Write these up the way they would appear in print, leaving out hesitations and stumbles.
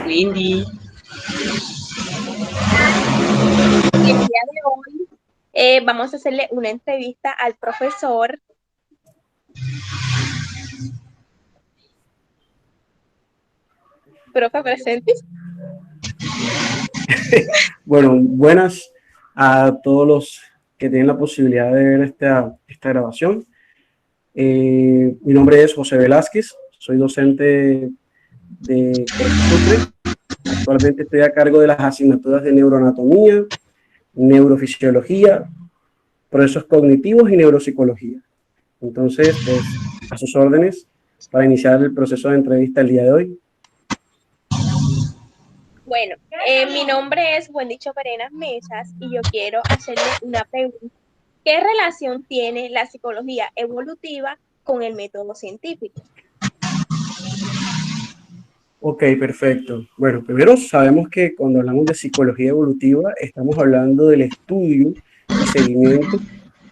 Windy, Y el día de hoy vamos a hacerle una entrevista al profesor. Profe, presente. Bueno, buenas a todos los que tienen la posibilidad de ver esta grabación. Mi nombre es José Velázquez, soy docente de Corpuscutre. Actualmente estoy a cargo de las asignaturas de neuroanatomía, neurofisiología, procesos cognitivos y neuropsicología. Entonces, pues, a sus órdenes para iniciar el proceso de entrevista el día de hoy. Bueno, mi nombre es Wendicho Perenas Mesas y yo quiero hacerle una pregunta. ¿Qué relación tiene la psicología evolutiva con el método científico? Ok, perfecto. Bueno, primero sabemos que cuando hablamos de psicología evolutiva, estamos hablando del estudio y seguimiento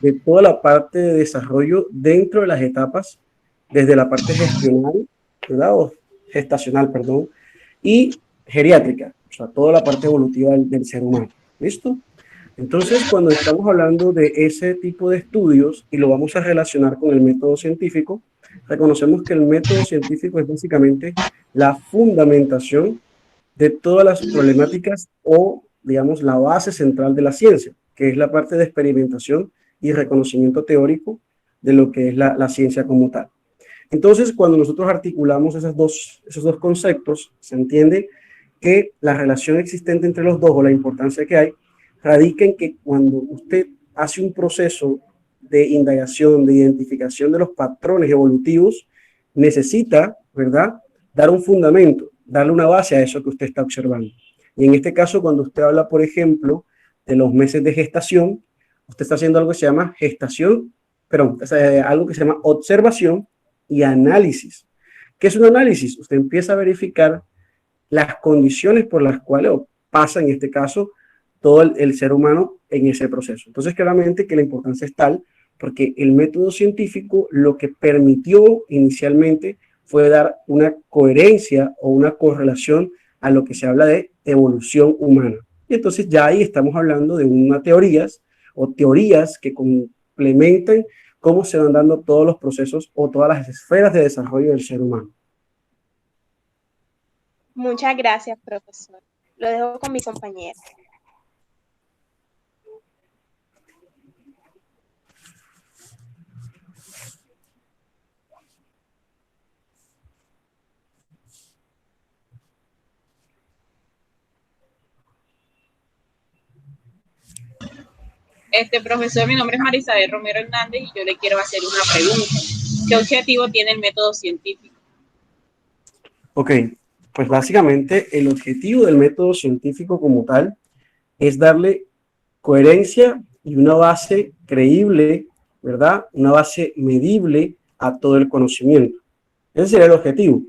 de toda la parte de desarrollo dentro de las etapas, desde la parte gestional, ¿verdad? O gestacional, perdón, y geriátrica, o sea, toda la parte evolutiva del ser humano. ¿Listo? Entonces, cuando estamos hablando de ese tipo de estudios y lo vamos a relacionar con el método científico, reconocemos que el método científico es básicamente la fundamentación de todas las problemáticas o, digamos, la base central de la ciencia, que es la parte de experimentación y reconocimiento teórico de lo que es la ciencia como tal. Entonces, cuando nosotros articulamos esos dos conceptos, se entiende que la relación existente entre los dos o la importancia que hay radica en que cuando usted hace un proceso de indagación, de identificación de los patrones evolutivos, necesita, ¿verdad?, dar un fundamento, darle una base a eso que usted está observando. Y en este caso, cuando usted habla, por ejemplo, de los meses de gestación, usted está haciendo algo que se llama gestación, perdón, algo que se llama observación y análisis. ¿Qué es un análisis? Usted empieza a verificar las condiciones por las cuales pasa, en este caso, todo el ser humano en ese proceso. Entonces, claramente que la importancia es tal porque el método científico lo que permitió inicialmente fue dar una coherencia o una correlación a lo que se habla de evolución humana. Y entonces ya ahí estamos hablando de unas teorías o teorías que complementan cómo se van dando todos los procesos o todas las esferas de desarrollo del ser humano. Muchas gracias, profesor. Lo dejo con mi compañera. profesor, mi nombre es Marisabel Romero Hernández y yo le quiero hacer una pregunta. ¿Qué objetivo tiene el método científico? Ok, pues básicamente el objetivo del método científico como tal es darle coherencia y una base creíble, ¿verdad? Una base medible a todo el conocimiento. Ese sería el objetivo.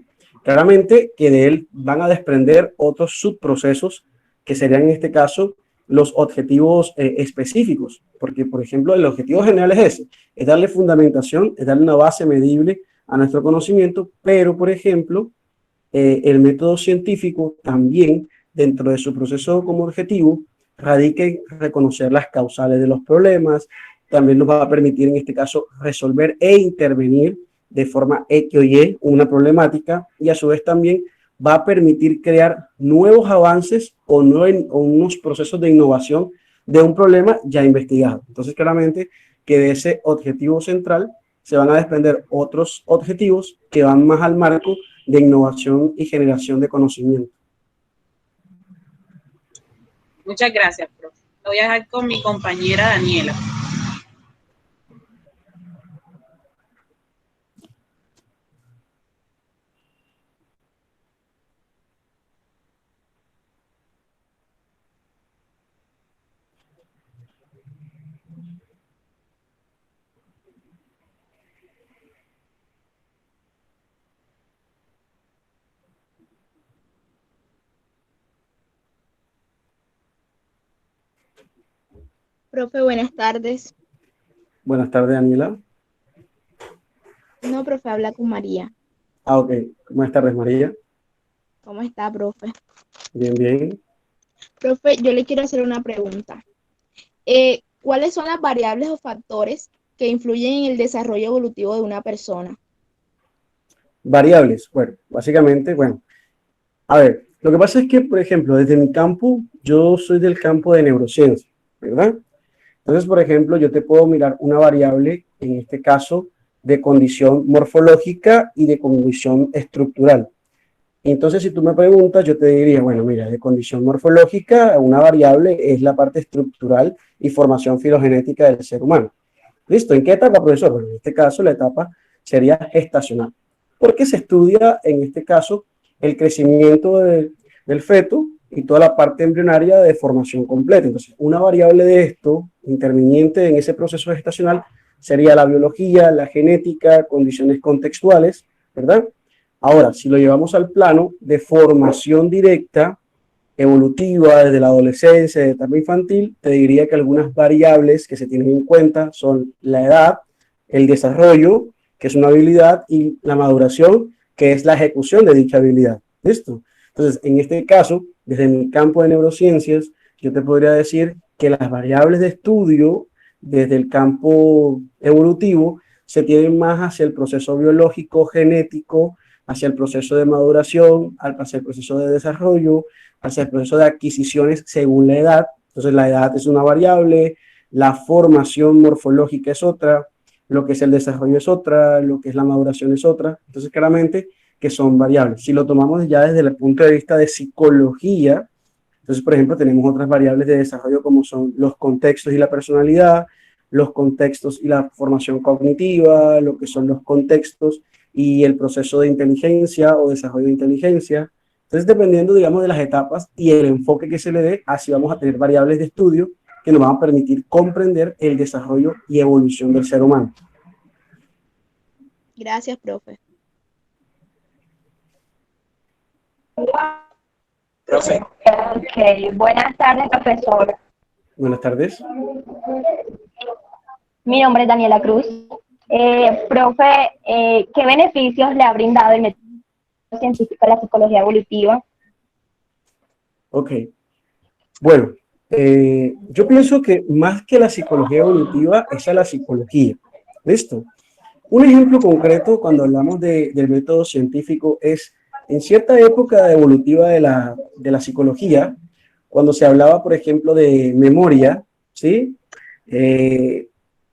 Claramente que de él van a desprender otros subprocesos que serían en este caso los objetivos específicos, porque por ejemplo el objetivo general es ese, es darle fundamentación, es darle una base medible a nuestro conocimiento, pero por ejemplo el método científico también dentro de su proceso como objetivo radica en reconocer las causales de los problemas, también nos va a permitir en este caso resolver e intervenir de forma X o Y una problemática y a su vez también va a permitir crear nuevos avances o unos procesos de innovación de un problema ya investigado. Entonces, claramente que de ese objetivo central se van a desprender otros objetivos que van más al marco de innovación y generación de conocimiento. Muchas gracias, profe. Lo voy a dejar con mi compañera Daniela. Profe, buenas tardes. Buenas tardes, Daniela. No, profe, habla con María. Ok. Buenas tardes, María. ¿Cómo está, profe? Bien, bien. Profe, yo le quiero hacer una pregunta. ¿Cuáles son las variables o factores que influyen en el desarrollo evolutivo de una persona? Variables. Bueno, básicamente, bueno, a ver, lo que pasa es que, por ejemplo, desde mi campo, yo soy del campo de neurociencia, ¿verdad? Entonces, por ejemplo, yo te puedo mirar una variable, en este caso, de condición morfológica y de condición estructural. Entonces, si tú me preguntas, yo te diría, bueno, mira, de condición morfológica, una variable es la parte estructural y formación filogenética del ser humano. ¿Listo? ¿En qué etapa, profesor? Bueno, en este caso, la etapa sería gestacional, porque se estudia, en este caso, el crecimiento del feto y toda la parte embrionaria de formación completa. Entonces, una variable de esto, interviniente en ese proceso gestacional, sería la biología, la genética, condiciones contextuales, ¿verdad? Ahora, si lo llevamos al plano de formación directa, evolutiva, desde la adolescencia, de etapa infantil, te diría que algunas variables que se tienen en cuenta son la edad, el desarrollo, que es una habilidad, y la maduración, que es la ejecución de dicha habilidad. ¿Listo? Entonces, en este caso, desde mi campo de neurociencias, yo te podría decir que las variables de estudio desde el campo evolutivo se tienen más hacia el proceso biológico, genético, hacia el proceso de maduración, hacia el proceso de desarrollo, hacia el proceso de adquisiciones según la edad. Entonces, la edad es una variable, la formación morfológica es otra, lo que es el desarrollo es otra, lo que es la maduración es otra. Entonces, claramente que son variables. Si lo tomamos ya desde el punto de vista de psicología, entonces, por ejemplo, tenemos otras variables de desarrollo como son los contextos y la personalidad, los contextos y la formación cognitiva, lo que son los contextos y el proceso de inteligencia o desarrollo de inteligencia. Entonces, dependiendo, digamos, de las etapas y el enfoque que se le dé, así vamos a tener variables de estudio que nos van a permitir comprender el desarrollo y evolución del ser humano. Gracias, profe. Profe, Ok, buenas tardes, profesor. Buenas tardes. Mi nombre es Daniela Cruz. Profe, ¿qué beneficios le ha brindado el método científico a la psicología evolutiva? Ok. Bueno, yo pienso que más que la psicología evolutiva, esa es la psicología. ¿Listo? Un ejemplo concreto cuando hablamos del método científico es en cierta época evolutiva de la psicología, cuando se hablaba, por ejemplo, de memoria, ¿sí?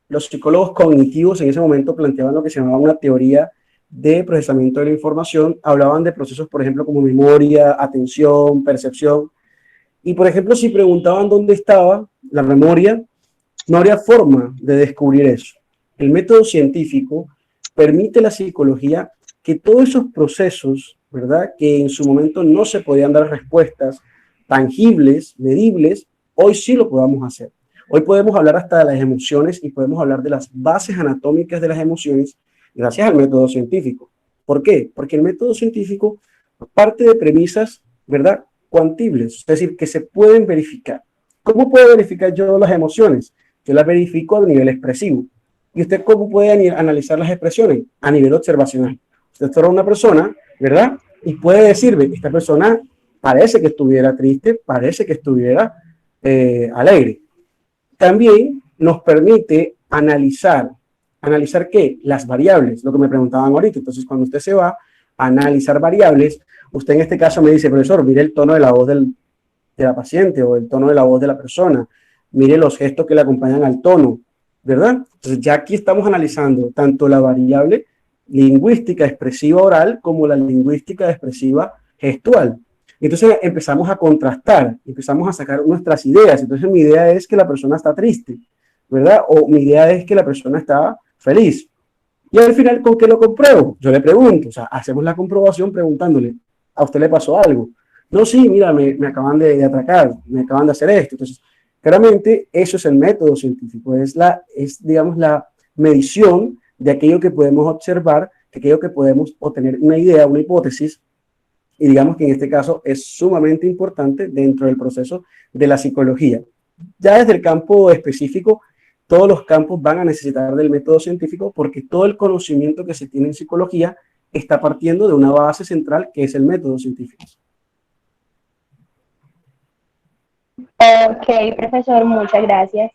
Los psicólogos cognitivos en ese momento planteaban lo que se llamaba una teoría de procesamiento de la información, hablaban de procesos, por ejemplo, como memoria, atención, percepción, y, por ejemplo, si preguntaban dónde estaba la memoria, no habría forma de descubrir eso. El método científico permite a la psicología que todos esos procesos, ¿verdad?, que en su momento no se podían dar respuestas tangibles, medibles, hoy sí lo podamos hacer. Hoy podemos hablar hasta de las emociones y podemos hablar de las bases anatómicas de las emociones gracias al método científico. ¿Por qué? Porque el método científico parte de premisas, ¿verdad?, cuantibles, es decir, que se pueden verificar. ¿Cómo puedo verificar yo las emociones? Yo las verifico a nivel expresivo. ¿Y usted cómo puede analizar las expresiones? A nivel observacional. Usted observa a una persona, ¿verdad? Y puede decirme, esta persona parece que estuviera triste, parece que estuviera alegre. También nos permite analizar ¿qué? Las variables, lo que me preguntaban ahorita. Entonces, cuando usted se va a analizar variables, usted en este caso me dice, profesor, mire el tono de la voz de la paciente o el tono de la voz de la persona, mire los gestos que le acompañan al tono, ¿verdad? Entonces, ya aquí estamos analizando tanto la variable lingüística expresiva oral como la lingüística expresiva gestual. Entonces empezamos a contrastar, empezamos a sacar nuestras ideas. Entonces mi idea es que la persona está triste, ¿verdad? O mi idea es que la persona está feliz. Y al final, ¿con qué lo compruebo? Yo le pregunto, o sea, hacemos la comprobación preguntándole, ¿a usted le pasó algo? No, sí, mira, me acaban de atracar, me acaban de hacer esto. Entonces, claramente eso es el método científico, digamos, la medición de aquello que podemos observar, de aquello que podemos obtener una idea, una hipótesis, y digamos que en este caso es sumamente importante dentro del proceso de la psicología. Ya desde el campo específico, todos los campos van a necesitar del método científico porque todo el conocimiento que se tiene en psicología está partiendo de una base central que es el método científico. Ok, profesor, muchas gracias.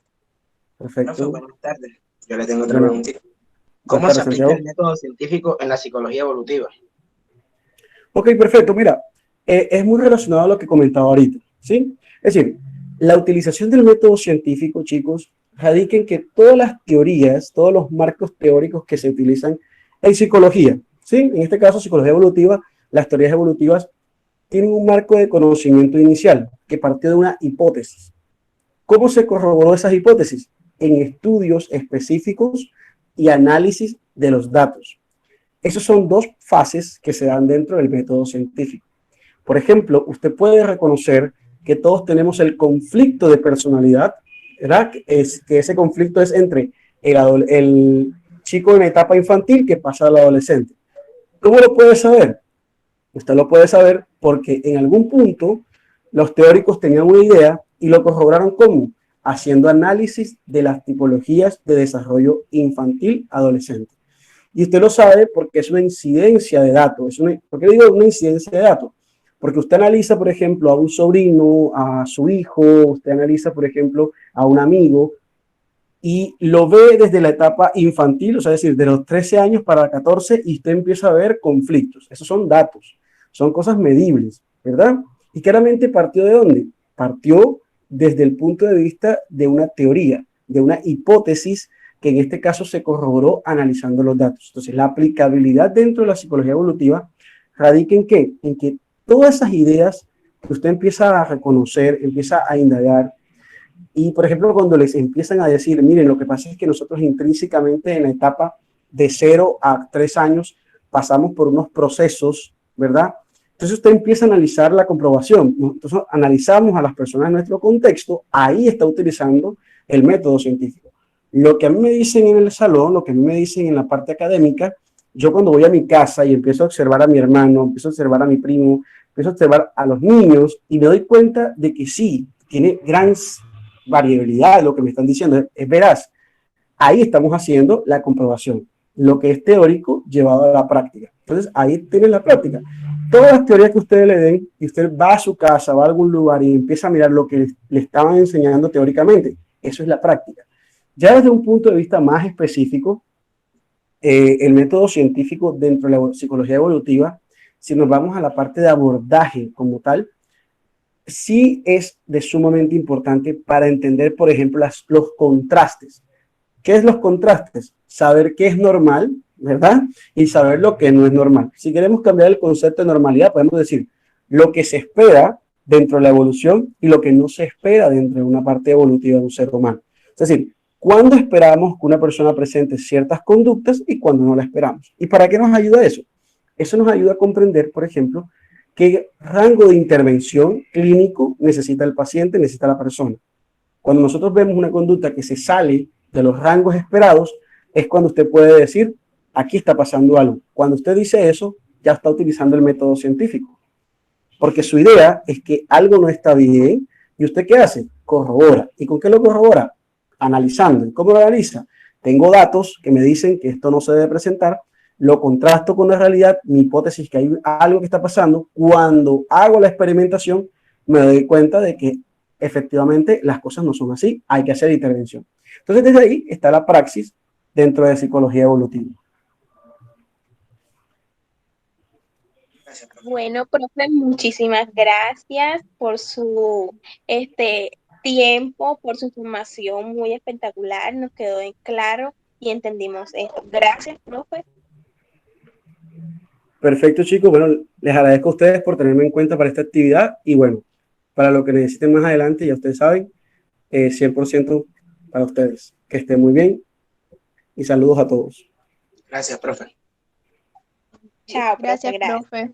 Profe, Perfecto. buenas tardes. Yo le tengo otra Bueno, preguntita. buenas ¿Cómo se tardes, aplica Santiago. el método científico en la psicología evolutiva? Ok, perfecto. Mira, es muy relacionado a lo que comentaba ahorita, ¿sí? Es decir, la utilización del método científico, chicos, radica en que todas las teorías, todos los marcos teóricos que se utilizan en psicología, ¿sí? En este caso, psicología evolutiva, las teorías evolutivas tienen un marco de conocimiento inicial que partió de una hipótesis. ¿Cómo se corroboró esas hipótesis? En estudios específicos y análisis de los datos. Esas son dos fases que se dan dentro del método científico. Por ejemplo, usted puede reconocer que todos tenemos el conflicto de personalidad, ¿verdad? Que ese conflicto es entre el chico en la etapa infantil que pasa al adolescente. ¿Cómo lo puede saber? Usted lo puede saber porque en algún punto los teóricos tenían una idea y lo corroboraron ¿cómo? Haciendo análisis de las tipologías de desarrollo infantil adolescente. Y usted lo sabe porque es una incidencia de datos. ¿Por qué digo una incidencia de datos? Porque usted analiza, por ejemplo, a un sobrino, a su hijo, usted analiza, por ejemplo, a un amigo y lo ve desde la etapa infantil, o sea, es decir, de los 13 años para 14 y usted empieza a ver conflictos. Esos son datos, son cosas medibles, ¿verdad? Y claramente partió de dónde? Partió desde el punto de vista de una teoría, de una hipótesis que en este caso se corroboró analizando los datos. Entonces, la aplicabilidad dentro de la psicología evolutiva radica en qué? En que todas esas ideas que usted empieza a reconocer, empieza a indagar, y, por ejemplo, cuando les empiezan a decir, miren, lo que pasa es que nosotros intrínsecamente en la etapa de 0 a 3 años pasamos por unos procesos, ¿verdad? Entonces usted empieza a analizar la comprobación. Entonces analizamos a las personas en nuestro contexto, ahí está utilizando el método científico. Lo que a mí me dicen en el salón, lo que a mí me dicen en la parte académica, yo cuando voy a mi casa y empiezo a observar a mi hermano, empiezo a observar a mi primo, empiezo a observar a los niños y me doy cuenta de que sí, tiene gran variabilidad lo que me están diciendo, es veraz. Ahí estamos haciendo la comprobación, lo que es teórico llevado a la práctica. Entonces, ahí tienen la práctica. Todas las teorías que ustedes le den, y usted va a su casa, va a algún lugar y empieza a mirar lo que le estaban enseñando teóricamente, eso es la práctica. Ya desde un punto de vista más específico, el método científico dentro de la psicología evolutiva, si nos vamos a la parte de abordaje como tal, sí es de sumamente importante para entender, por ejemplo, los contrastes. ¿Qué es los contrastes? Saber qué es normal, ¿verdad? Y saber lo que no es normal. Si queremos cambiar el concepto de normalidad, podemos decir lo que se espera dentro de la evolución y lo que no se espera dentro de una parte evolutiva de un ser humano. Es decir, ¿cuándo esperamos que una persona presente ciertas conductas y cuándo no la esperamos? ¿Y para qué nos ayuda eso? Eso nos ayuda a comprender, por ejemplo, qué rango de intervención clínico necesita el paciente, necesita la persona. Cuando nosotros vemos una conducta que se sale de los rangos esperados, es cuando usted puede decir, aquí está pasando algo. Cuando usted dice eso, ya está utilizando el método científico. Porque su idea es que algo no está bien y usted ¿qué hace? Corrobora. ¿Y con qué lo corrobora? Analizando. ¿Y cómo lo analiza? Tengo datos que me dicen que esto no se debe presentar, lo contrasto con la realidad, mi hipótesis que hay algo que está pasando. Cuando hago la experimentación, me doy cuenta de que efectivamente las cosas no son así, hay que hacer intervención. Entonces, desde ahí está la praxis dentro de psicología evolutiva. Bueno, profe, muchísimas gracias por su tiempo, por su información muy espectacular. Nos quedó en claro y entendimos esto. Gracias, profe. Perfecto, chicos. Bueno, les agradezco a ustedes por tenerme en cuenta para esta actividad y bueno, para lo que necesiten más adelante, ya ustedes saben, 100% para ustedes. Que estén muy bien y saludos a todos. Gracias, profe. Chao, profe. Gracias, Gracias. profe.